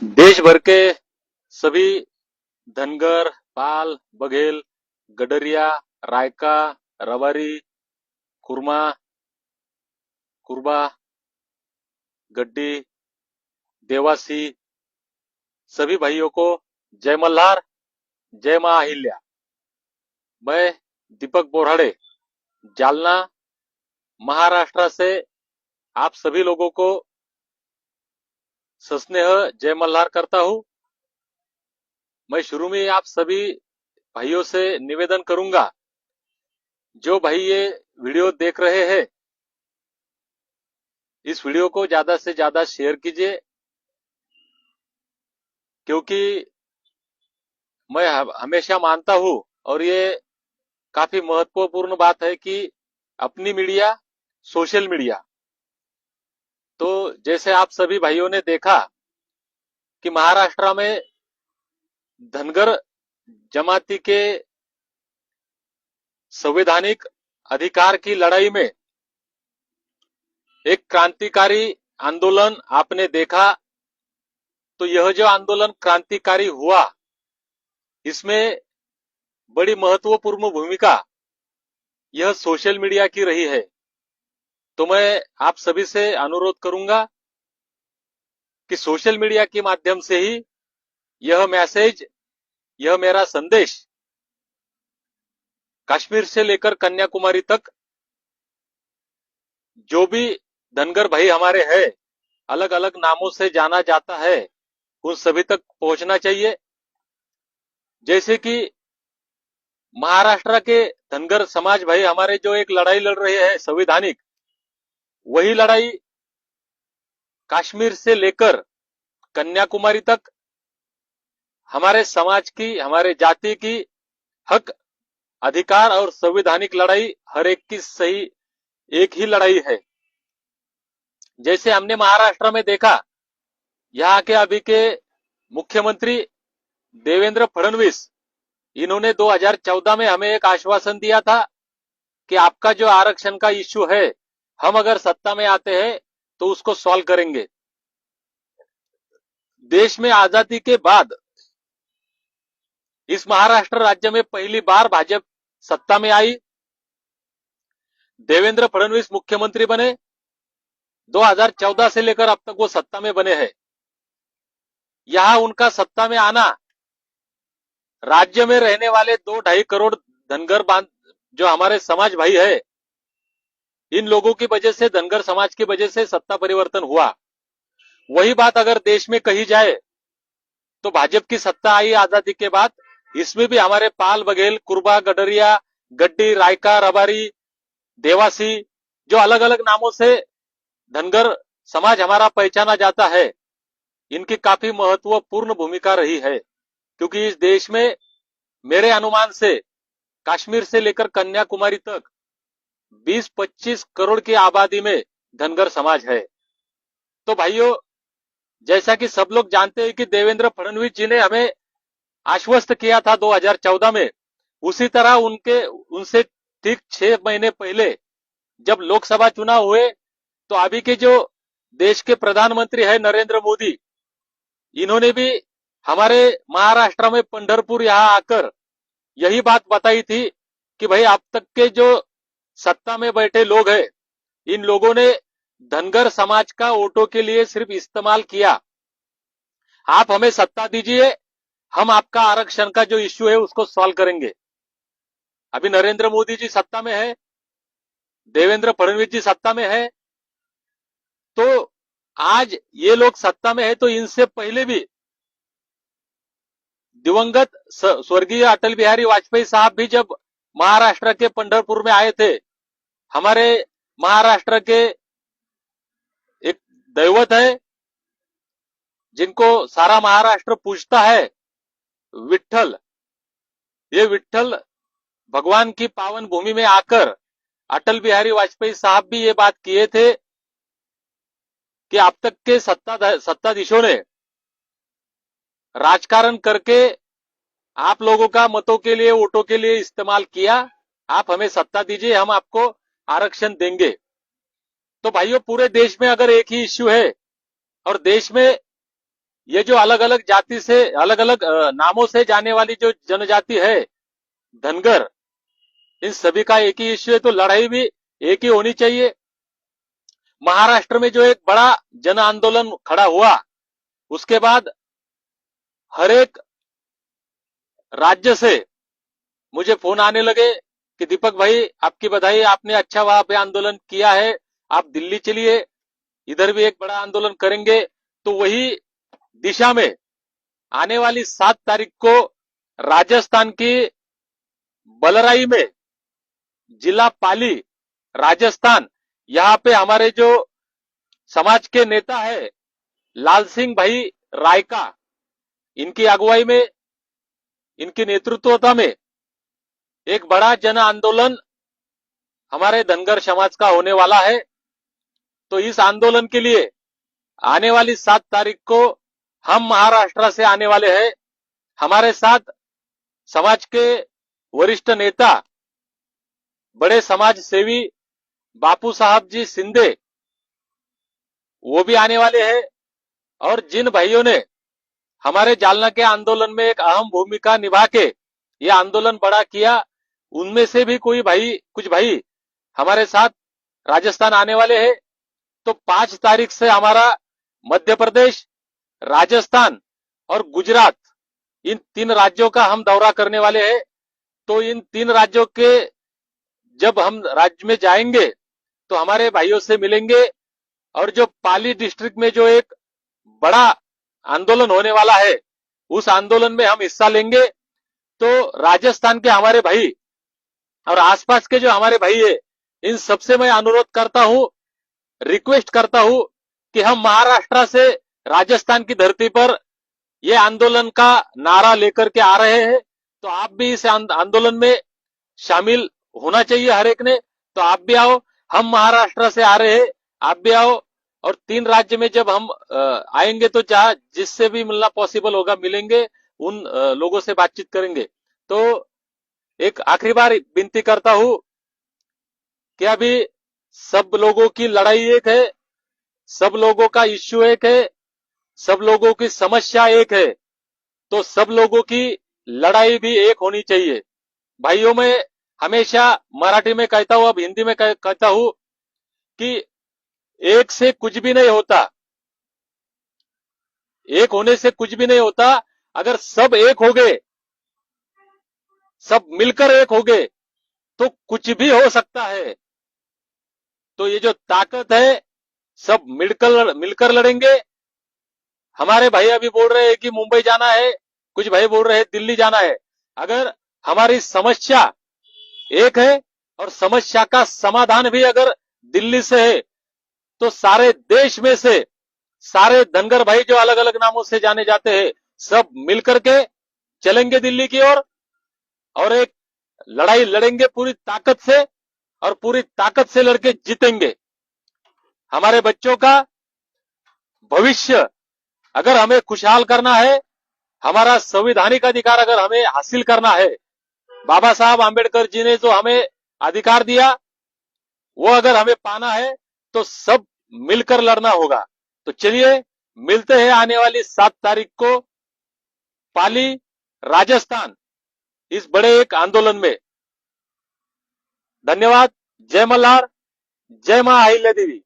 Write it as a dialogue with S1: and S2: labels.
S1: देश भर के सभी धनगर, पाल, बघेल, गडरिया, रायका, रबारी, कुर्मा, कुरबा, गड्डी, देवासी सभी भाइयों को जय मल्हार, जय मां अहिल्या। मैं दीपक बोराड़े जालना महाराष्ट्र से आप सभी लोगों को सस्नेह जय मल्हार करता हूं। मैं शुरू में आप सभी भाइयों से निवेदन करूंगा, जो भाई ये वीडियो देख रहे हैं, इस वीडियो को ज्यादा से ज्यादा शेयर कीजिए, क्योंकि मैं हमेशा मानता हूं और ये काफी महत्वपूर्ण बात है कि अपनी मीडिया सोशल मीडिया। तो जैसे आप सभी भाइयों ने देखा कि महाराष्ट्र में धनगर जमाती के संवैधानिक अधिकार की लड़ाई में एक क्रांतिकारी आंदोलन आपने देखा। तो यह जो आंदोलन क्रांतिकारी हुआ, इसमें बड़ी महत्वपूर्ण भूमिका यह सोशल मीडिया की रही है। तो मैं आप सभी से अनुरोध करूंगा कि सोशल मीडिया के माध्यम से ही यह मैसेज, यह मेरा संदेश कश्मीर से लेकर कन्याकुमारी तक जो भी धनगर भाई हमारे हैं, अलग अलग नामों से जाना जाता है, उन सभी तक पहुंचना चाहिए। जैसे कि महाराष्ट्र के धनगर समाज भाई हमारे जो एक लड़ाई लड़ रहे हैं संवैधानिक, वही लड़ाई कश्मीर से लेकर कन्याकुमारी तक हमारे समाज की, हमारे जाति की हक, अधिकार और संवैधानिक लड़ाई हर एक की सही एक ही लड़ाई है। जैसे हमने महाराष्ट्र में देखा, यहाँ के अभी के मुख्यमंत्री देवेंद्र फडणवीस, इन्होंने 2014 में हमें एक आश्वासन दिया था कि आपका जो आरक्षण का इश्यू है, हम अगर सत्ता में आते हैं तो उसको सॉल्व करेंगे। देश में आजादी के बाद इस महाराष्ट्र राज्य में पहली बार भाजपा सत्ता में आई, देवेंद्र फडणवीस मुख्यमंत्री बने। 2014 से लेकर अब तक वो सत्ता में बने हैं। यहां उनका सत्ता में आना, राज्य में रहने वाले 2-2.5 करोड़ धनगर जो हमारे समाज भाई है, इन लोगों की वजह से, धनगर समाज की वजह से सत्ता परिवर्तन हुआ। वही बात अगर देश में कही जाए तो भाजपा की सत्ता आई आजादी के बाद, इसमें भी हमारे पाल, बघेल, कुरबा, गडरिया, गड्डी, रायका, रबारी, देवासी जो अलग अलग नामों से धनगर समाज हमारा पहचाना जाता है, इनकी काफी महत्वपूर्ण भूमिका रही है। क्योंकि इस देश में मेरे अनुमान से कश्मीर से लेकर कन्याकुमारी तक 20-25 करोड़ की आबादी में धनगर समाज है। तो भाइयों, जैसा कि सब लोग जानते हैं कि देवेंद्र फडणवीस जी ने हमें आश्वस्त किया था 2014 में, उसी तरह उनसे ठीक 6 महीने पहले जब लोकसभा चुनाव हुए, तो अभी के जो देश के प्रधानमंत्री है नरेंद्र मोदी, इन्होंने भी हमारे महाराष्ट्र में पंढरपुर यहां आकर यही बात बताई थी कि भाई अब तक के जो सत्ता में बैठे लोग हैं, इन लोगों ने धनगर समाज का वोटों के लिए सिर्फ इस्तेमाल किया। आप हमें सत्ता दीजिए, हम आपका आरक्षण का जो इश्यू है उसको सॉल्व करेंगे। अभी नरेंद्र मोदी जी सत्ता में है, देवेंद्र फडणवीस जी सत्ता में है, तो आज ये लोग सत्ता में है, तो इनसे पहले भी दिवंगत स्वर्गीय अटल बिहारी वाजपेयी साहब भी जब महाराष्ट्र के पंढरपुर में आए थे, हमारे महाराष्ट्र के एक दैवत है जिनको सारा महाराष्ट्र पूजता है, विठ्ठल। ये विठ्ठल भगवान की पावन भूमि में आकर अटल बिहारी वाजपेयी साहब भी ये बात किए थे कि अब तक के सत्ताधीशों ने राजकारण करके आप लोगों का मतों के लिए, वोटों के लिए इस्तेमाल किया। आप हमें सत्ता दीजिए, हम आपको आरक्षण देंगे। तो भाइयों पूरे देश में अगर एक ही इश्यू है और देश में ये जो अलग अलग जाति से अलग अलग नामों से जाने वाली जो जनजाति है धनगर, इन सभी का एक ही इश्यू है, तो लड़ाई भी एक ही होनी चाहिए। महाराष्ट्र में जो एक बड़ा जन आंदोलन खड़ा हुआ, उसके बाद हर एक राज्य से मुझे फोन आने लगे कि दीपक भाई आपकी बधाई, आपने अच्छा वहां पे आंदोलन किया है, आप दिल्ली चलिए, इधर भी एक बड़ा आंदोलन करेंगे। तो वही दिशा में आने वाली 7 तारीख को राजस्थान की बलराई में, जिला पाली, राजस्थान, यहाँ पे हमारे जो समाज के नेता है लाल सिंह भाई रायका, इनकी अगुवाई में, इनकी नेतृत्वता में एक बड़ा जन आंदोलन हमारे धनगर समाज का होने वाला है। तो इस आंदोलन के लिए आने वाली 7 तारीख को हम महाराष्ट्र से आने वाले हैं। हमारे साथ समाज के वरिष्ठ नेता, बड़े समाज सेवी बापू साहब जी शिंदे, वो भी आने वाले हैं। और जिन भाइयों ने हमारे जालना के आंदोलन में एक अहम भूमिका निभा के ये आंदोलन बड़ा किया, उनमें से भी कुछ भाई हमारे साथ राजस्थान आने वाले हैं। तो 5 तारीख से हमारा मध्य प्रदेश, राजस्थान और गुजरात, इन 3 राज्यों का हम दौरा करने वाले हैं। तो इन 3 राज्यों के जब हम राज्य में जाएंगे तो हमारे भाइयों से मिलेंगे, और जो पाली डिस्ट्रिक्ट में जो एक बड़ा आंदोलन होने वाला है, उस आंदोलन में हम हिस्सा लेंगे। तो राजस्थान के हमारे भाई और आसपास के जो हमारे भाई है, इन सबसे मैं अनुरोध करता हूं, रिक्वेस्ट करता हूं कि हम महाराष्ट्र से राजस्थान की धरती पर ये आंदोलन का नारा लेकर के आ रहे हैं। तो आप भी इस आंदोलन में शामिल होना चाहिए हर एक ने। तो आप भी आओ, हम महाराष्ट्र से आ रहे हैं, आप भी आओ। और 3 राज्य में जब हम आएंगे तो जहां जिससे भी मिलना पॉसिबल होगा मिलेंगे, उन लोगों से बातचीत करेंगे। तो एक आखिरी बार विनती करता हूं कि अभी सब लोगों की लड़ाई एक है, सब लोगों का इश्यू एक है, सब लोगों की समस्या एक है। तो सब लोगों की लड़ाई भी एक होनी चाहिए। भाइयों, मैं हमेशा मराठी में कहता हूं, अब हिंदी में कहता हूं कि एक से कुछ भी नहीं होता, एक होने से कुछ भी नहीं होता। अगर सब एक हो गए, सब मिलकर एक हो गए, तो कुछ भी हो सकता है। तो ये जो ताकत है, सब मिलकर लड़ेंगे। हमारे भाई अभी बोल रहे हैं कि मुंबई जाना है, कुछ भाई बोल रहे हैं दिल्ली जाना है। अगर हमारी समस्या एक है और समस्या का समाधान भी अगर दिल्ली से है, तो सारे देश में से सारे धनगर भाई जो अलग अलग नामों से जाने जाते हैं, सब मिलकर के चलेंगे दिल्ली की ओर, और एक लड़ाई लड़ेंगे पूरी ताकत से, और पूरी ताकत से लड़के जीतेंगे। हमारे बच्चों का भविष्य अगर हमें खुशहाल करना है, हमारा संवैधानिक अधिकार अगर हमें हासिल करना है, बाबा साहब आंबेडकर जी ने जो हमें अधिकार दिया, वो अगर हमें पाना है, तो सब मिलकर लड़ना होगा। तो चलिए मिलते हैं आने वाली 7 तारीख को पाली, राजस्थान, इस बड़े एक आंदोलन में। धन्यवाद। जय मल्हार, जय मां अहिल्या देवी।